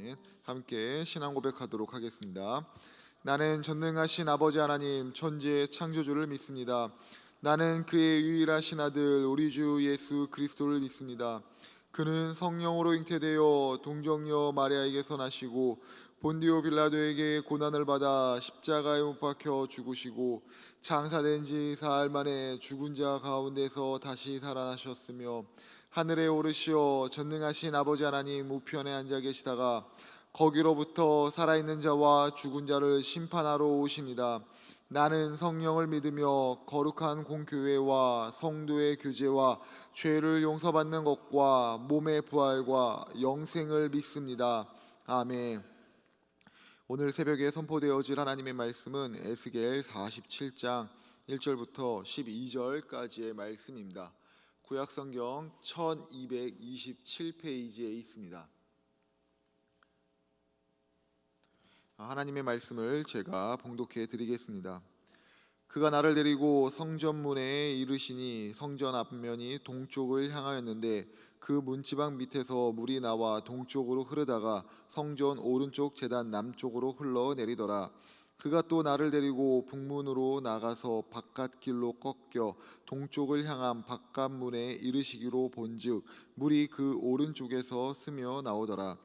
아멘. 함께 신앙 고백하도록 하겠습니다. 나는 전능하신 아버지 하나님 천지의 창조주를 믿습니다. 나는 그의 유일하신 아들 우리 주 예수 그리스도를 믿습니다. 그는 성령으로 잉태되어 동정녀 마리아에게서 나시고 본디오 빌라도에게 고난을 받아 십자가에 못 박혀 죽으시고 장사된 지 사흘 만에 죽은 자 가운데서 다시 살아나셨으며 하늘에 오르시어 전능하신 아버지 하나님 우편에 앉아 계시다가 거기로부터 살아있는 자와 죽은 자를 심판하러 오십니다. 나는 성령을 믿으며 거룩한 공교회와 성도의 교제와 죄를 용서받는 것과 몸의 부활과 영생을 믿습니다. 아멘. 오늘 새벽에 선포되어질 하나님의 말씀은 에스겔 47장 1절부터 12절까지의 말씀입니다. 구약성경 1227페이지에 있습니다. 하나님의 말씀을 제가 봉독해 드리겠습니다. 그가 나를 데리고 성전문에 이르시니 성전 앞면이 동쪽을 향하였는데 그 문지방 밑에서 물이 나와 동쪽으로 흐르다가 성전 오른쪽 제단 남쪽으로 흘러내리더라. 그가 또 나를 데리고 북문으로 나가서 바깥길로 꺾여 동쪽을 향한 바깥문에 이르시기로 본즉 물이 그 오른쪽에서 스며 나오더라.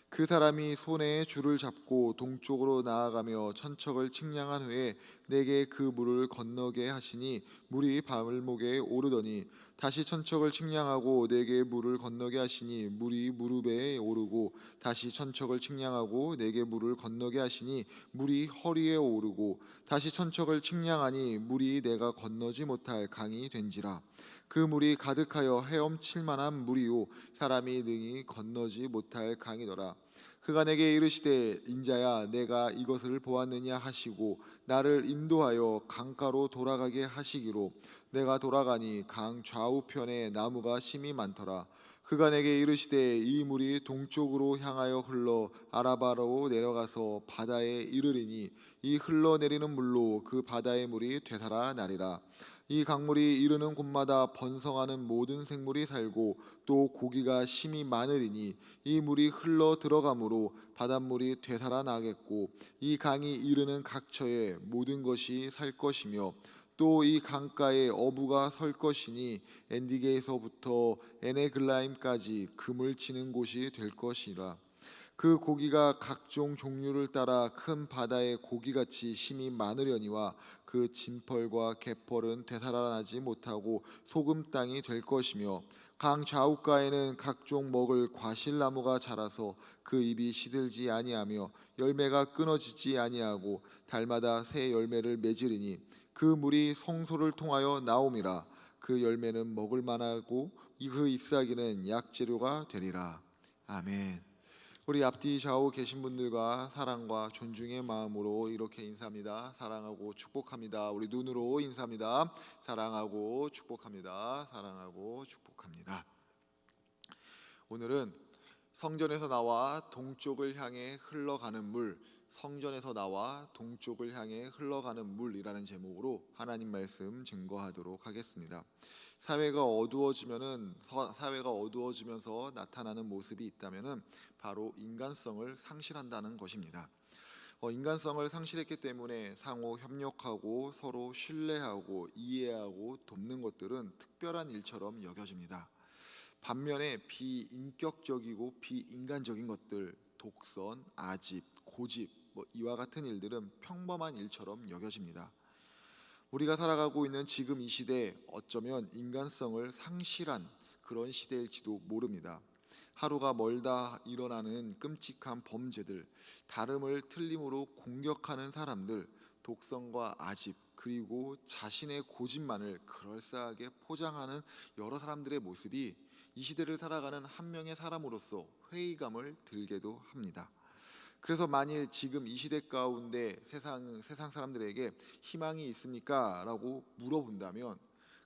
그 사람이 손에 줄을 잡고 동쪽으로 나아가며 천척을 측량한 후에 내게 그 물을 건너게 하시니 물이 발목에 오르더니 다시 천척을 측량하고 내게 물을 건너게 하시니 물이 무릎에 오르고 다시 천척을 측량하고 내게 물을 건너게 하시니 물이 허리에 오르고 다시 천척을 측량하니 물이 내가 건너지 못할 강이 된지라. 그 물이 가득하여 헤엄칠 만한 물이요 사람이 능히 건너지 못할 강이더라. 그가 내게 이르시되 인자야 내가 이것을 보았느냐 하시고 나를 인도하여 강가로 돌아가게 하시기로 내가 돌아가니 강 좌우편에 나무가 심이 많더라. 그가 내게 이르시되 이 물이 동쪽으로 향하여 흘러 아라바로 내려가서 바다에 이르리니 이 흘러내리는 물로 그 바다의 물이 되살아 나리라. 이 강물이 이르는 곳마다 번성하는 모든 생물이 살고 또 고기가 심이 많으리니 이 물이 흘러 들어가므로 바닷물이 되살아 나겠고 이 강이 이르는 각처에 모든 것이 살 것이며 또 이 강가에 어부가 설 것이니 엔디게에서부터 에네글라임까지 금을 치는 곳이 될 것이라. 그 고기가 각종 종류를 따라 큰 바다의 고기같이 심이 많으려니와 그 진펄과 갯벌은 되살아나지 못하고 소금 땅이 될 것이며 강 좌우가에는 각종 먹을 과실나무가 자라서 그 잎이 시들지 아니하며 열매가 끊어지지 아니하고 달마다 새 열매를 맺으리니 그 물이 성소를 통하여 나옴이라. 그 열매는 먹을 만하고 그 잎사귀는 약재료가 되리라. 아멘. 우리 앞뒤 좌우 계신 분들과 사랑과 존중의 마음으로 이렇게 인사합니다. 사랑하고 축복합니다. 우리 눈으로 인사합니다. 사랑하고 축복합니다. 사랑하고 축복합니다. 오늘은 성전에서 나와 동쪽을 향해 흘러가는 물, 성전에서 나와 동쪽을 향해 흘러가는 물이라는 제목으로 하나님 말씀 증거하도록 하겠습니다. 사회가 어두워지면서 나타나는 모습이 있다면은 바로 인간성을 상실한다는 것입니다. 인간성을 상실했기 때문에 상호 협력하고 서로 신뢰하고 이해하고 돕는 것들은 특별한 일처럼 여겨집니다. 반면에 비인격적이고 비인간적인 것들, 독선, 아집, 고집 이와 같은 일들은 평범한 일처럼 여겨집니다. 우리가 살아가고 있는 지금 이 시대 어쩌면 인간성을 상실한 그런 시대일지도 모릅니다. 하루가 멀다 일어나는 끔찍한 범죄들, 다름을 틀림으로 공격하는 사람들, 독선과 아집 그리고 자신의 고집만을 그럴싸하게 포장하는 여러 사람들의 모습이 이 시대를 살아가는 한 명의 사람으로서 회의감을 들게도 합니다. 그래서 만일 지금 이 시대 가운데 세상 사람들에게 희망이 있습니까? 라고 물어본다면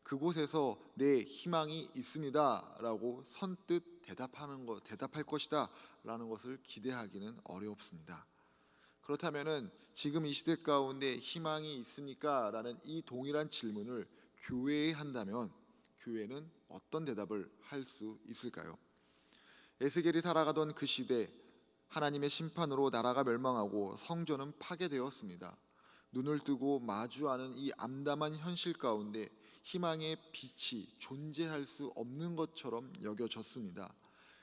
그곳에서 네 희망이 있습니다 라고 선뜻 대답할 것이다 라는 것을 기대하기는 어렵습니다. 그렇다면 지금 이 시대 가운데 희망이 있습니까? 라는 이 동일한 질문을 교회에 한다면 교회는 어떤 대답을 할 수 있을까요? 에스겔이 살아가던 그 시대, 하나님의 심판으로 나라가 멸망하고 성전은 파괴되었습니다. 눈을 뜨고 마주하는 이 암담한 현실 가운데 희망의 빛이 존재할 수 없는 것처럼 여겨졌습니다.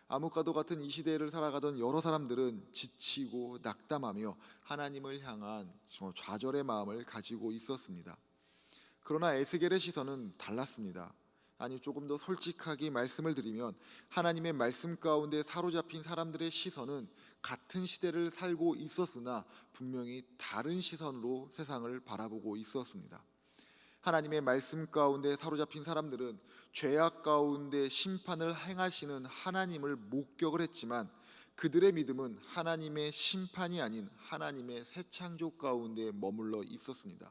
암흑과도 같은 이 시대를 살아가던 여러 사람들은 지치고 낙담하며 하나님을 향한 좌절의 마음을 가지고 있었습니다. 그러나 에스겔의 시선은 달랐습니다. 아니, 조금 더 솔직하게 말씀을 드리면 하나님의 말씀 가운데 사로잡힌 사람들의 시선은 같은 시대를 살고 있었으나 분명히 다른 시선으로 세상을 바라보고 있었습니다. 하나님의 말씀 가운데 사로잡힌 사람들은 죄악 가운데 심판을 행하시는 하나님을 목격을 했지만 그들의 믿음은 하나님의 심판이 아닌 하나님의 새 창조 가운데 머물러 있었습니다.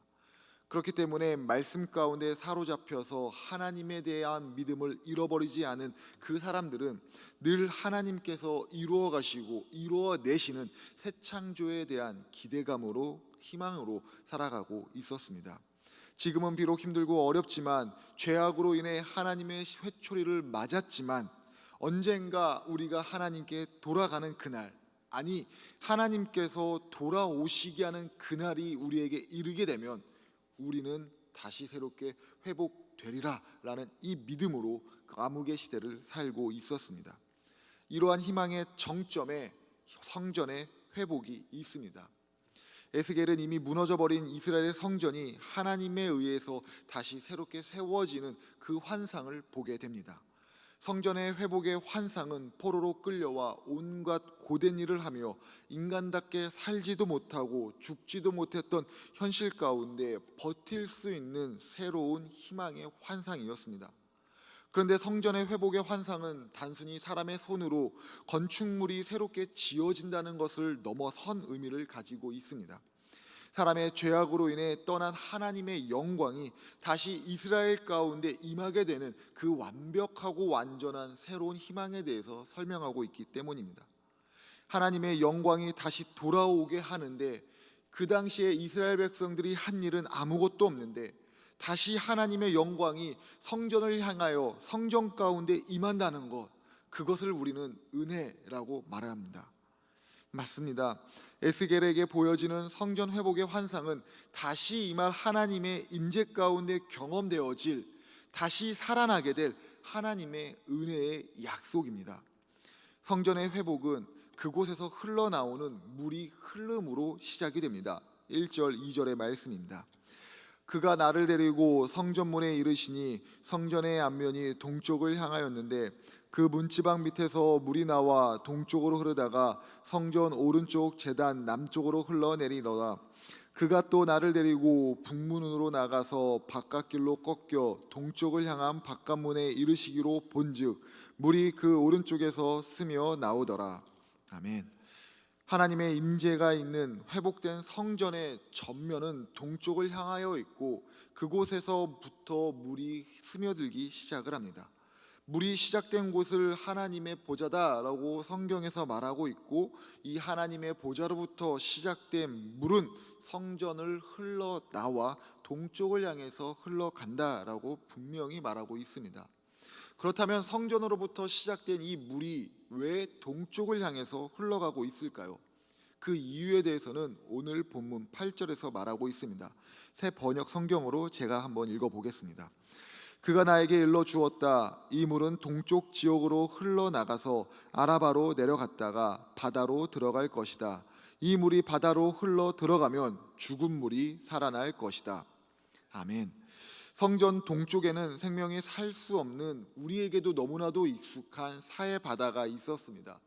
그렇기 때문에 말씀 가운데 사로잡혀서 하나님에 대한 믿음을 잃어버리지 않은 그 사람들은 늘 하나님께서 이루어 가시고 이루어 내시는 새 창조에 대한 기대감으로 희망으로 살아가고 있었습니다. 지금은 비록 힘들고 어렵지만 죄악으로 인해 하나님의 회초리를 맞았지만 언젠가 우리가 하나님께 돌아가는 그날, 아니 하나님께서 돌아오시게 하는 그날이 우리에게 이르게 되면 우리는 다시 새롭게 회복되리라 라는 이 믿음으로 암흑의 시대를 살고 있었습니다. 이러한 희망의 정점에 성전의 회복이 있습니다. 에스겔은 이미 무너져버린 이스라엘의 성전이 하나님에 의해서 다시 새롭게 세워지는 그 환상을 보게 됩니다. 성전의 회복의 환상은 포로로 끌려와 온갖 고된 일을 하며 인간답게 살지도 못하고 죽지도 못했던 현실 가운데 버틸 수 있는 새로운 희망의 환상이었습니다. 그런데 성전의 회복의 환상은 단순히 사람의 손으로 건축물이 새롭게 지어진다는 것을 넘어선 의미를 가지고 있습니다. 사람의 죄악으로 인해 떠난 하나님의 영광이 다시 이스라엘 가운데 임하게 되는 그 완벽하고 완전한 새로운 희망에 대해서 설명하고 있기 때문입니다. 하나님의 영광이 다시 돌아오게 하는데 그 당시에 이스라엘 백성들이 한 일은 아무것도 없는데 다시 하나님의 영광이 성전을 향하여 성전 가운데 임한다는 것, 그것을 우리는 은혜라고 말합니다. 맞습니다. 에스겔에게 보여지는 성전 회복의 환상은 다시 임할 하나님의 임재 가운데 경험되어질, 다시 살아나게 될 하나님의 은혜의 약속입니다. 성전의 회복은 그곳에서 흘러나오는 물이 흐름으로 시작이 됩니다. 1절 2절의 말씀입니다. 그가 나를 데리고 성전문에 이르시니 성전의 앞면이 동쪽을 향하였는데 그 문지방 밑에서 물이 나와 동쪽으로 흐르다가 성전 오른쪽 제단 남쪽으로 흘러내리더라. 그가 또 나를 데리고 북문으로 나가서 바깥길로 꺾여 동쪽을 향한 바깥문에 이르시기로 본즉 물이 그 오른쪽에서 스며 나오더라. 아멘. 하나님의 임재가 있는 회복된 성전의 전면은 동쪽을 향하여 있고 그곳에서부터 물이 스며들기 시작을 합니다. 물이 시작된 곳을 하나님의 보좌다라고 성경에서 말하고 있고 이 하나님의 보좌로부터 시작된 물은 성전을 흘러나와 동쪽을 향해서 흘러간다라고 분명히 말하고 있습니다. 그렇다면 성전으로부터 시작된 이 물이 왜 동쪽을 향해서 흘러가고 있을까요? 그 이유에 대해서는 오늘 본문 8절에서 말하고 있습니다. 새 번역 성경으로 제가 한번 읽어보겠습니다. 그가 나에게 일러 주었다. 이 물은 동쪽 지역으로 흘러나가서 아라바로 내려갔다가 바다로 들어갈 것이다. 이 물이 바다로 흘러 들어가면 죽은 물이 살아날 것이다. 아멘. 성전 동쪽에는 생명이 살 수 없는 우리에게도 너무나도 익숙한 사해 바다가 있었습니다.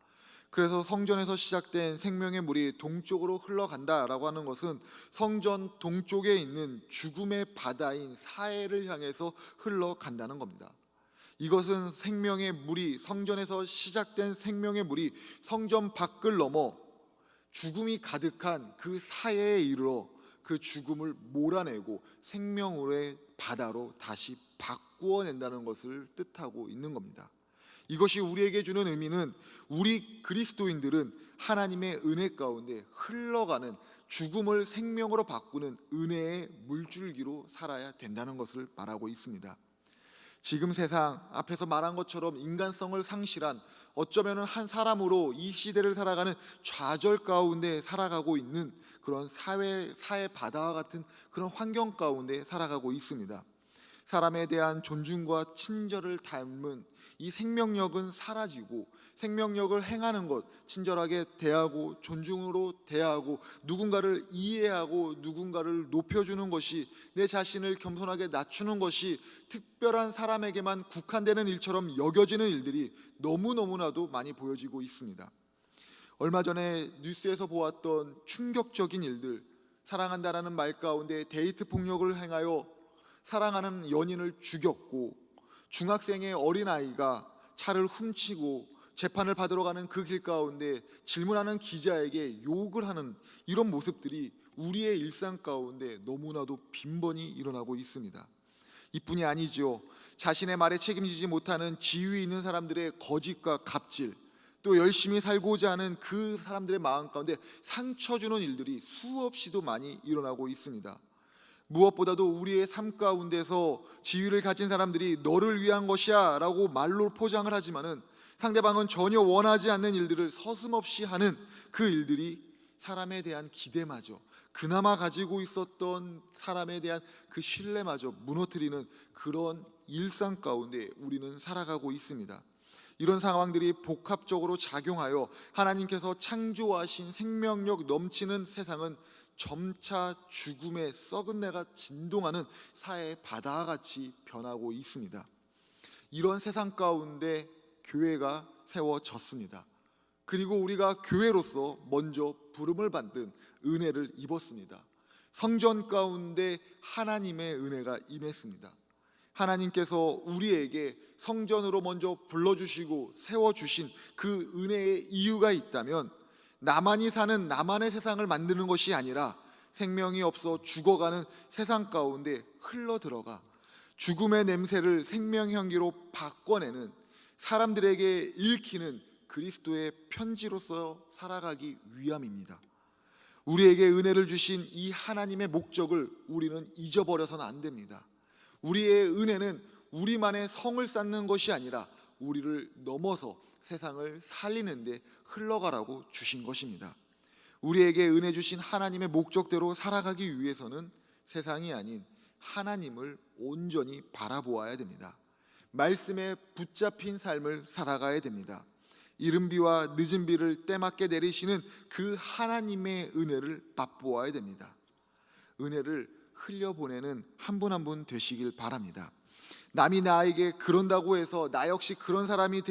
그래서 성전에서 시작된 생명의 물이 동쪽으로 흘러간다라고 하는 것은 성전 동쪽에 있는 죽음의 바다인 사해를 향해서 흘러간다는 겁니다. 이것은 생명의 물이 성전에서 시작된 생명의 물이 성전 밖을 넘어 죽음이 가득한 그 사해에 이르러 그 죽음을 몰아내고 생명의 바다로 다시 바꾸어낸다는 것을 뜻하고 있는 겁니다. 이것이 우리에게 주는 의미는 우리 그리스도인들은 하나님의 은혜 가운데 흘러가는 죽음을 생명으로 바꾸는 은혜의 물줄기로 살아야 된다는 것을 말하고 있습니다. 지금 세상 앞에서 말한 것처럼 인간성을 상실한 어쩌면 한 사람으로 이 시대를 살아가는 좌절 가운데 살아가고 있는 그런 사회 바다와 같은 그런 환경 가운데 살아가고 있습니다. 사람에 대한 존중과 친절을 닮은 이 생명력은 사라지고, 생명력을 행하는 것, 친절하게 대하고 존중으로 대하고 누군가를 이해하고 누군가를 높여주는 것이, 내 자신을 겸손하게 낮추는 것이 특별한 사람에게만 국한되는 일처럼 여겨지는 일들이 너무너무나도 많이 보여지고 있습니다. 얼마 전에 뉴스에서 보았던 충격적인 일들, 사랑한다라는 말 가운데 데이트 폭력을 행하여 사랑하는 연인을 죽였고, 중학생의 어린아이가 차를 훔치고 재판을 받으러 가는 그 길 가운데 질문하는 기자에게 욕을 하는 이런 모습들이 우리의 일상 가운데 너무나도 빈번히 일어나고 있습니다. 이뿐이 아니죠. 자신의 말에 책임지지 못하는 지위 있는 사람들의 거짓과 갑질, 또 열심히 살고자 하는 그 사람들의 마음 가운데 상처 주는 일들이 수없이도 많이 일어나고 있습니다. 무엇보다도 우리의 삶 가운데서 지위를 가진 사람들이 너를 위한 것이야 라고 말로 포장을 하지만은 상대방은 전혀 원하지 않는 일들을 서슴없이 하는 그 일들이 사람에 대한 기대마저, 그나마 가지고 있었던 사람에 대한 그 신뢰마저 무너뜨리는 그런 일상 가운데 우리는 살아가고 있습니다. 이런 상황들이 복합적으로 작용하여 하나님께서 창조하신 생명력 넘치는 세상은 점차 죽음의 썩은 내가 진동하는 사회 바다와 같이 변하고 있습니다. 이런 세상 가운데 교회가 세워졌습니다. 그리고 우리가 교회로서 먼저 부름을 받은 은혜를 입었습니다. 성전 가운데 하나님의 은혜가 임했습니다. 하나님께서 우리에게 성전으로 먼저 불러주시고 세워주신 그 은혜의 이유가 있다면, 나만이 사는 나만의 세상을 만드는 것이 아니라 생명이 없어 죽어가는 세상 가운데 흘러들어가 죽음의 냄새를 생명 향기로 바꿔내는, 사람들에게 읽히는 그리스도의 편지로서 살아가기 위함입니다. 우리에게 은혜를 주신 이 하나님의 목적을 우리는 잊어버려서는 안 됩니다. 우리의 은혜는 우리만의 성을 쌓는 것이 아니라 우리를 넘어서 세상을 살리는 데 흘러가라고 주신 것입니다. 우리에게 은혜 주신 하나님의 목적대로 살아가기 위해서는 세상이 아닌 하나님을 온전히 바라보아야 됩니다. 말씀에 붙잡힌 삶을 살아가야 됩니다. 이른 비와 늦은 비를 때맞게 내리시는 그 하나님의 은혜를 맛보아야 됩니다. 은혜를 흘려보내는 한 분 한 분 되시길 바랍니다. 남이 나에게 그런다고 해서 나 역시 그런 사람이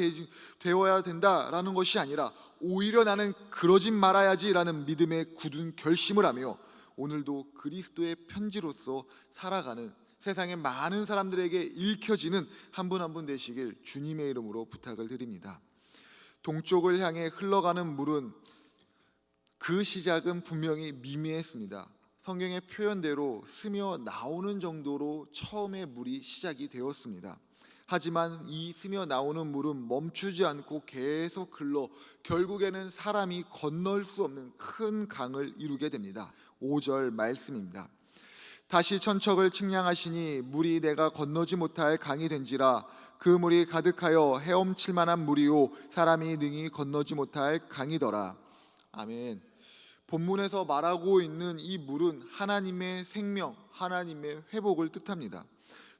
되어야 된다라는 것이 아니라 오히려 나는 그러지 말아야지라는 믿음의 굳은 결심을 하며 오늘도 그리스도의 편지로서 살아가는, 세상의 많은 사람들에게 읽혀지는 한 분 한 분 되시길 주님의 이름으로 부탁을 드립니다. 동쪽을 향해 흘러가는 물은 그 시작은 분명히 미미했습니다. 성경의 표현대로 스며 나오는 정도로 처음에 물이 시작이 되었습니다. 하지만 이 스며 나오는 물은 멈추지 않고 계속 흘러 결국에는 사람이 건널 수 없는 큰 강을 이루게 됩니다. 5절 말씀입니다. 다시 천척을 측량하시니 물이 내가 건너지 못할 강이 된지라. 그 물이 가득하여 헤엄칠 만한 물이요 사람이 능히 건너지 못할 강이더라. 아멘. 본문에서 말하고 있는 이 물은 하나님의 생명, 하나님의 회복을 뜻합니다.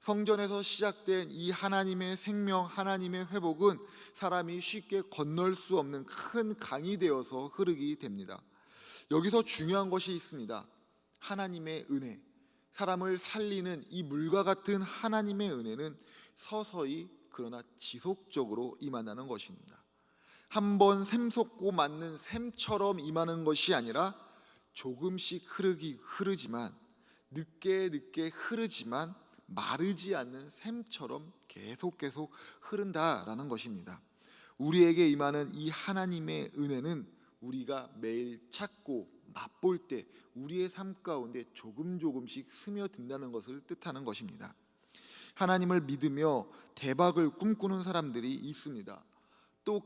성전에서 시작된 이 하나님의 생명, 하나님의 회복은 사람이 쉽게 건널 수 없는 큰 강이 되어서 흐르게 됩니다. 여기서 중요한 것이 있습니다. 하나님의 은혜, 사람을 살리는 이 물과 같은 하나님의 은혜는 서서히 그러나 지속적으로 임한다는 것입니다. 한번 샘솟고 맞는 샘처럼 임하는 것이 아니라 조금씩 흐르지만, 늦게 흐르지만 마르지 않는 샘처럼 계속 흐른다라는 것입니다. 우리에게 임하는 이 하나님의 은혜는 우리가 매일 찾고 맛볼 때 우리의 삶 가운데 조금씩 스며든다는 것을 뜻하는 것입니다. 하나님을 믿으며 대박을 꿈꾸는 사람들이 있습니다. 또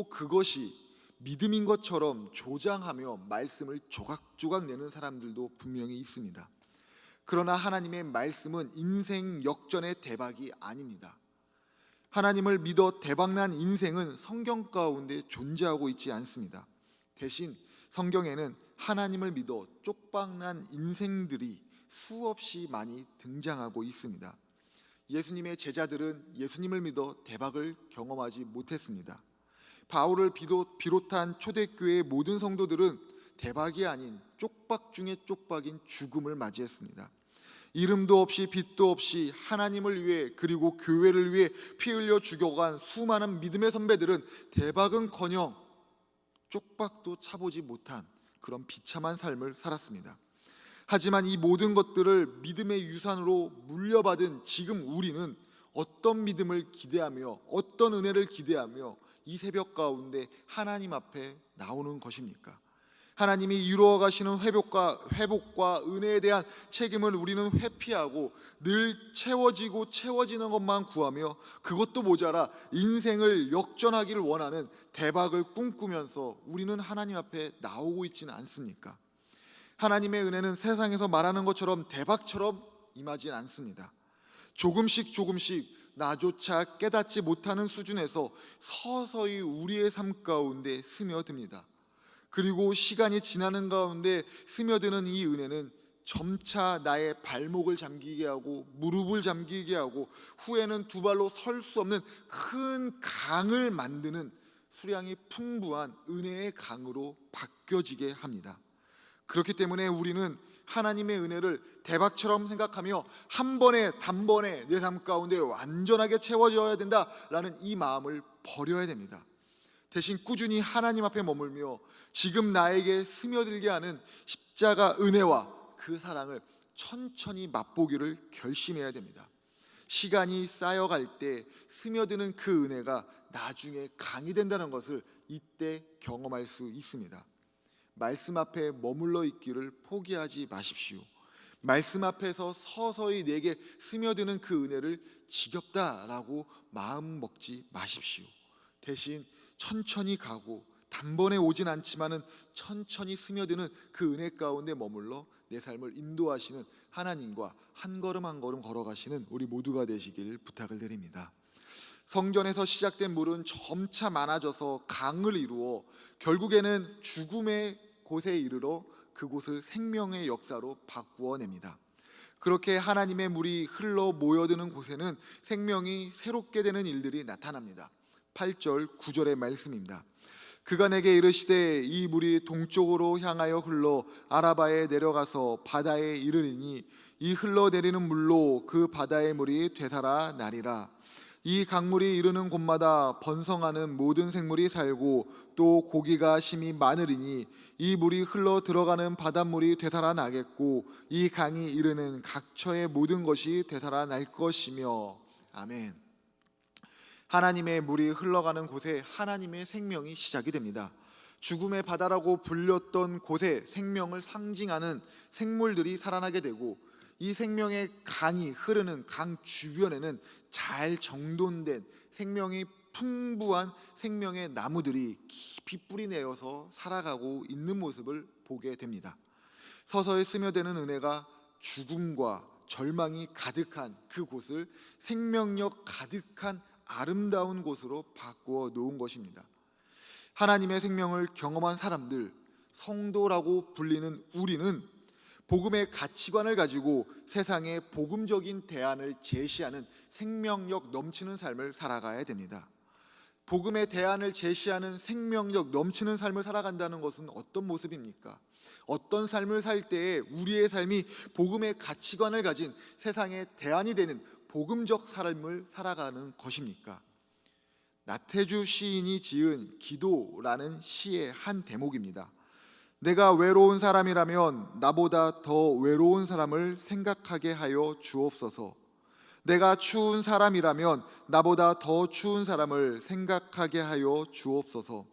그것이 믿음인 것처럼 조장하며 말씀을 조각조각 내는 사람들도 분명히 있습니다. 그러나 하나님의 말씀은 인생 역전의 대박이 아닙니다. 하나님을 믿어 대박난 인생은 성경 가운데 존재하고 있지 않습니다. 대신 성경에는 하나님을 믿어 쪽박난 인생들이 수없이 많이 등장하고 있습니다. 예수님의 제자들은 예수님을 믿어 대박을 경험하지 못했습니다. 바울을 비롯한 초대교회의 모든 성도들은 대박이 아닌 쪽박 중에 쪽박인 죽음을 맞이했습니다. 이름도 없이 빛도 없이 하나님을 위해 그리고 교회를 위해 피 흘려 죽여간 수많은 믿음의 선배들은 대박은커녕 쪽박도 차보지 못한 그런 비참한 삶을 살았습니다. 하지만 이 모든 것들을 믿음의 유산으로 물려받은 지금 우리는 어떤 믿음을 기대하며 어떤 은혜를 기대하며 이 새벽 가운데 하나님 앞에 나오는 것입니까? 하나님이 이루어 가시는 회복과 은혜에 대한 책임을 우리는 회피하고 늘 채워지는 것만 구하며 그것도 모자라 인생을 역전하기를 원하는 대박을 꿈꾸면서 우리는 하나님 앞에 나오고 있지는 않습니까? 하나님의 은혜는 세상에서 말하는 것처럼 대박처럼 임하진 않습니다. 조금씩 나조차 깨닫지 못하는 수준에서 서서히 우리의 삶 가운데 스며듭니다. 그리고 시간이 지나는 가운데 스며드는 이 은혜는 점차 나의 발목을 잠기게 하고 무릎을 잠기게 하고 후에는 두 발로 설 수 없는 큰 강을 만드는 수량이 풍부한 은혜의 강으로 바뀌어지게 합니다. 그렇기 때문에 우리는 하나님의 은혜를 대박처럼 생각하며 한 번에 단번에 내 삶 가운데 완전하게 채워져야 된다라는 이 마음을 버려야 됩니다. 대신 꾸준히 하나님 앞에 머물며 지금 나에게 스며들게 하는 십자가 은혜와 그 사랑을 천천히 맛보기를 결심해야 됩니다. 시간이 쌓여갈 때 스며드는 그 은혜가 나중에 강이 된다는 것을 이때 경험할 수 있습니다. 말씀 앞에 머물러 있기를 포기하지 마십시오. 말씀 앞에서 서서히 내게 스며드는 그 은혜를 지겹다라고 마음 먹지 마십시오. 대신 천천히 가고 단번에 오진 않지만은 천천히 스며드는 그 은혜 가운데 머물러 내 삶을 인도하시는 하나님과 한 걸음 한 걸음 걸어가시는 우리 모두가 되시길 부탁을 드립니다. 성전에서 시작된 물은 점차 많아져서 강을 이루어 결국에는 죽음의 곳에 이르러 그곳을 생명의 역사로 바꾸어냅니다. 그렇게 하나님의 물이 흘러 모여드는 곳에는 생명이 새롭게 되는 일들이 나타납니다. 8절 9절의 말씀입니다. 그가 내게 이르시되 이 물이 동쪽으로 향하여 흘러 아라바에 내려가서 바다에 이르리니 이 흘러내리는 물로 그 바다의 물이 되살아 나리라. 이 강물이 이르는 곳마다 번성하는 모든 생물이 살고 또 고기가 심히 많으리니 이 물이 흘러 들어가는 바닷물이 되살아 나겠고 이 강이 이르는 각처의 모든 것이 되살아 날 것이며. 아멘. 하나님의 물이 흘러가는 곳에 하나님의 생명이 시작이 됩니다. 죽음의 바다라고 불렸던 곳에 생명을 상징하는 생물들이 살아나게 되고 이 생명의 강이 흐르는 강 주변에는 잘 정돈된 생명이 풍부한 생명의 나무들이 깊이 뿌리 내어서 살아가고 있는 모습을 보게 됩니다. 서서히 스며드는 은혜가 죽음과 절망이 가득한 그곳을 생명력 가득한 아름다운 곳으로 바꾸어 놓은 것입니다. 하나님의 생명을 경험한 사람들, 성도라고 불리는 우리는 복음의 가치관을 가지고 세상에 복음적인 대안을 제시하는 생명력 넘치는 삶을 살아가야 됩니다. 복음의 대안을 제시하는 생명력 넘치는 삶을 살아간다는 것은 어떤 모습입니까? 어떤 삶을 살 때에 우리의 삶이 복음의 가치관을 가진 세상의 대안이 되는 복음적 삶을 살아가는 것입니까? 나태주 시인이 지은 기도라는 시의 한 대목입니다. 내가 외로운 사람이라면 나보다 더 외로운 사람을 생각하게 하여 주옵소서. 내가 추운 사람이라면 나보다 더 추운 사람을 생각하게 하여 주옵소서.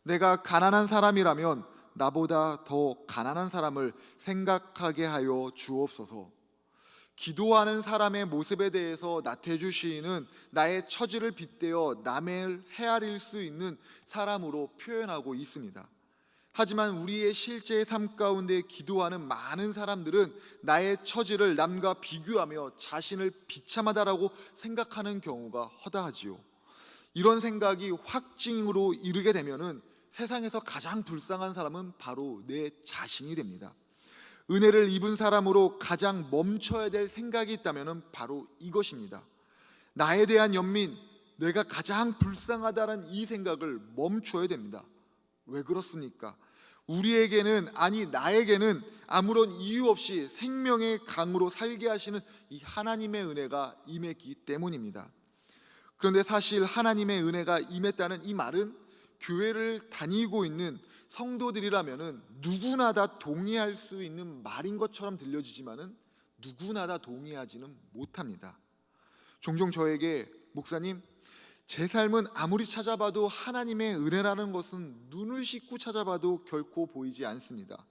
내가 가난한 사람이라면 나보다 더 가난한 사람을 생각하게 하여 주옵소서. 기도하는 사람의 모습에 대해서 나태주 시인은 나의 처지를 빗대어 남을 헤아릴 수 있는 사람으로 표현하고 있습니다. 하지만 우리의 실제 삶 가운데 기도하는 많은 사람들은 나의 처지를 남과 비교하며 자신을 비참하다라고 생각하는 경우가 허다하지요. 이런 생각이 확증으로 이르게 되면은 세상에서 가장 불쌍한 사람은 바로 내 자신이 됩니다. 은혜를 입은 사람으로 가장 멈춰야 될 생각이 있다면 바로 이것입니다. 나에 대한 연민, 내가 가장 불쌍하다는 이 생각을 멈춰야 됩니다. 왜 그렇습니까? 우리에게는, 아니 나에게는 아무런 이유 없이 생명의 강으로 살게 하시는 이 하나님의 은혜가 임했기 때문입니다. 그런데 사실 하나님의 은혜가 임했다는 이 말은 교회를 다니고 있는 성도들이라면은 누구나 다 동의할 수 있는 말인 것처럼 들려지지만은 누구나 다 동의하지는 못합니다. 종종 저에게 목사님, 제 삶은 아무리 찾아봐도 하나님의 은혜라는 것은 눈을 씻고 찾아봐도 결코 보이지 않습니다.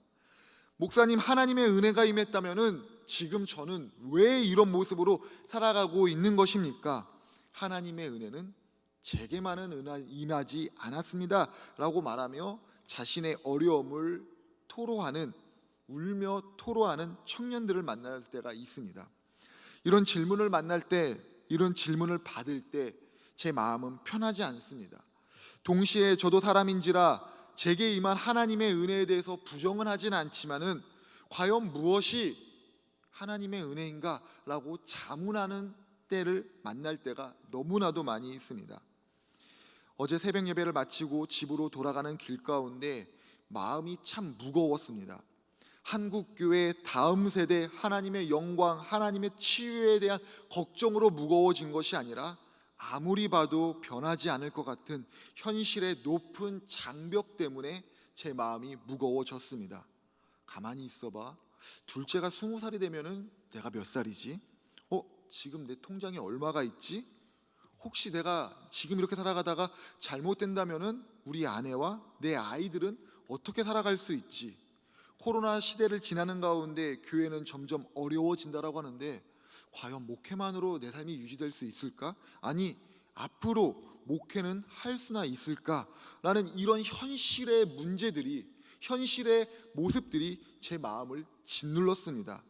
목사님, 하나님의 은혜가 임했다면은 지금 저는 왜 이런 모습으로 살아가고 있는 것입니까? 하나님의 은혜는 제게만은 임하지 않았습니다 라고 말하며 자신의 어려움을 토로하는, 울며 토로하는 청년들을 만날 때가 있습니다. 이런 질문을 만날 때, 이런 질문을 받을 때 제 마음은 편하지 않습니다. 동시에 저도 사람인지라 제게 임한 하나님의 은혜에 대해서 부정은 하진 않지만은 과연 무엇이 하나님의 은혜인가? 라고 자문하는 때를 만날 때가 너무나도 많이 있습니다. 어제 새벽 예배를 마치고 집으로 돌아가는 길 가운데 마음이 참 무거웠습니다. 한국교회 다음 세대 하나님의 영광, 하나님의 치유에 대한 걱정으로 무거워진 것이 아니라 아무리 봐도 변하지 않을 것 같은 현실의 높은 장벽 때문에 제 마음이 무거워졌습니다. 가만히 있어봐. 둘째가 20살이 되면은 내가 몇 살이지? 지금 내 통장에 얼마가 있지? 혹시 내가 지금 이렇게 살아가다가 잘못된다면은 우리 아내와 내 아이들은 어떻게 살아갈 수 있지? 코로나 시대를 지나는 가운데 교회는 점점 어려워진다라고 하는데 과연 목회만으로 내 삶이 유지될 수 있을까? 아니, 앞으로 목회는 할 수나 있을까? 라는 이런 현실의 문제들이, 현실의 모습들이 제 마음을 짓눌렀습니다.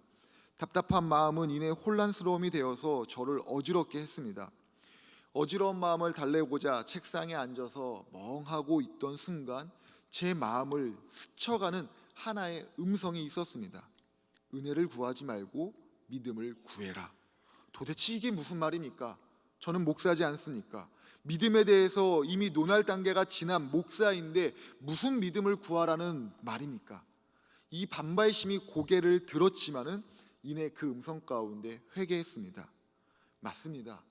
답답한 마음은 이내 혼란스러움이 되어서 저를 어지럽게 했습니다. 어지러운 마음을 달래고자 책상에 앉아서 멍하고 있던 순간 제 마음을 스쳐가는 하나의 음성이 있었습니다. 은혜를 구하지 말고 믿음을 구해라. 도대체 이게 무슨 말입니까? 저는 목사지 않습니까? 믿음에 대해서 이미 논할 단계가 지난 목사인데 무슨 믿음을 구하라는 말입니까? 이 반발심이 고개를 들었지만은 이내 그 음성 가운데 회개했습니다. 맞습니다.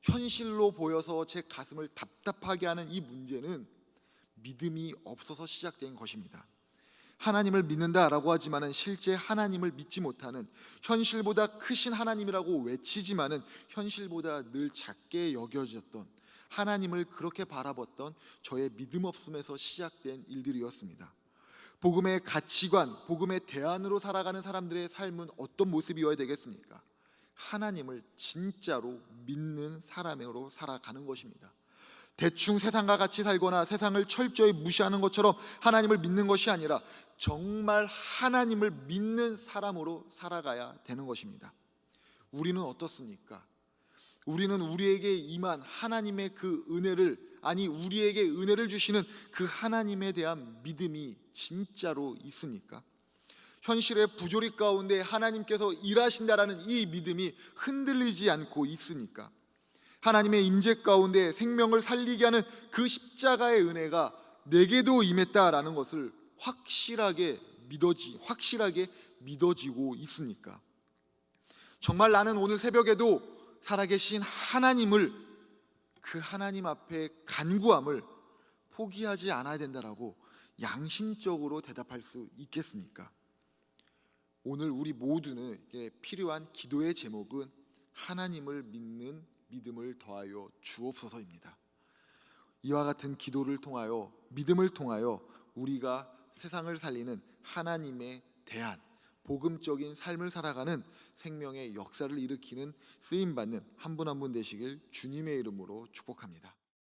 현실로 보여서 제 가슴을 답답하게 하는 이 문제는 믿음이 없어서 시작된 것입니다. 하나님을 믿는다라고 하지만은 실제 하나님을 믿지 못하는, 현실보다 크신 하나님이라고 외치지만은 현실보다 늘 작게 여겨졌던, 하나님을 그렇게 바라봤던 저의 믿음 없음에서 시작된 일들이었습니다. 복음의 가치관, 복음의 대안으로 살아가는 사람들의 삶은 어떤 모습이어야 되겠습니까? 하나님을 진짜로 믿는 사람으로 살아가는 것입니다. 대충 세상과 같이 살거나 세상을 철저히 무시하는 것처럼 하나님을 믿는 것이 아니라 정말 하나님을 믿는 사람으로 살아가야 되는 것입니다. 우리는 어떻습니까? 우리는 우리에게 임한 하나님의 그 은혜를, 아니 우리에게 은혜를 주시는 그 하나님에 대한 믿음이 진짜로 있습니까? 현실의 부조리 가운데 하나님께서 일하신다라는 이 믿음이 흔들리지 않고 있습니까? 하나님의 임재 가운데 생명을 살리게 하는 그 십자가의 은혜가 내게도 임했다라는 것을 확실하게 믿어지고 있습니까? 정말 나는 오늘 새벽에도 살아계신 하나님을, 그 하나님 앞에 간구함을 포기하지 않아야 된다라고 양심적으로 대답할 수 있겠습니까? 오늘 우리 모두에게 필요한 기도의 제목은 하나님을 믿는 믿음을 더하여 주옵소서입니다. 이와 같은 기도를 통하여, 믿음을 통하여 우리가 세상을 살리는 하나님의 대안, 복음적인 삶을 살아가는 생명의 역사를 일으키는 쓰임받는 한 분 한 분 되시길 주님의 이름으로 축복합니다.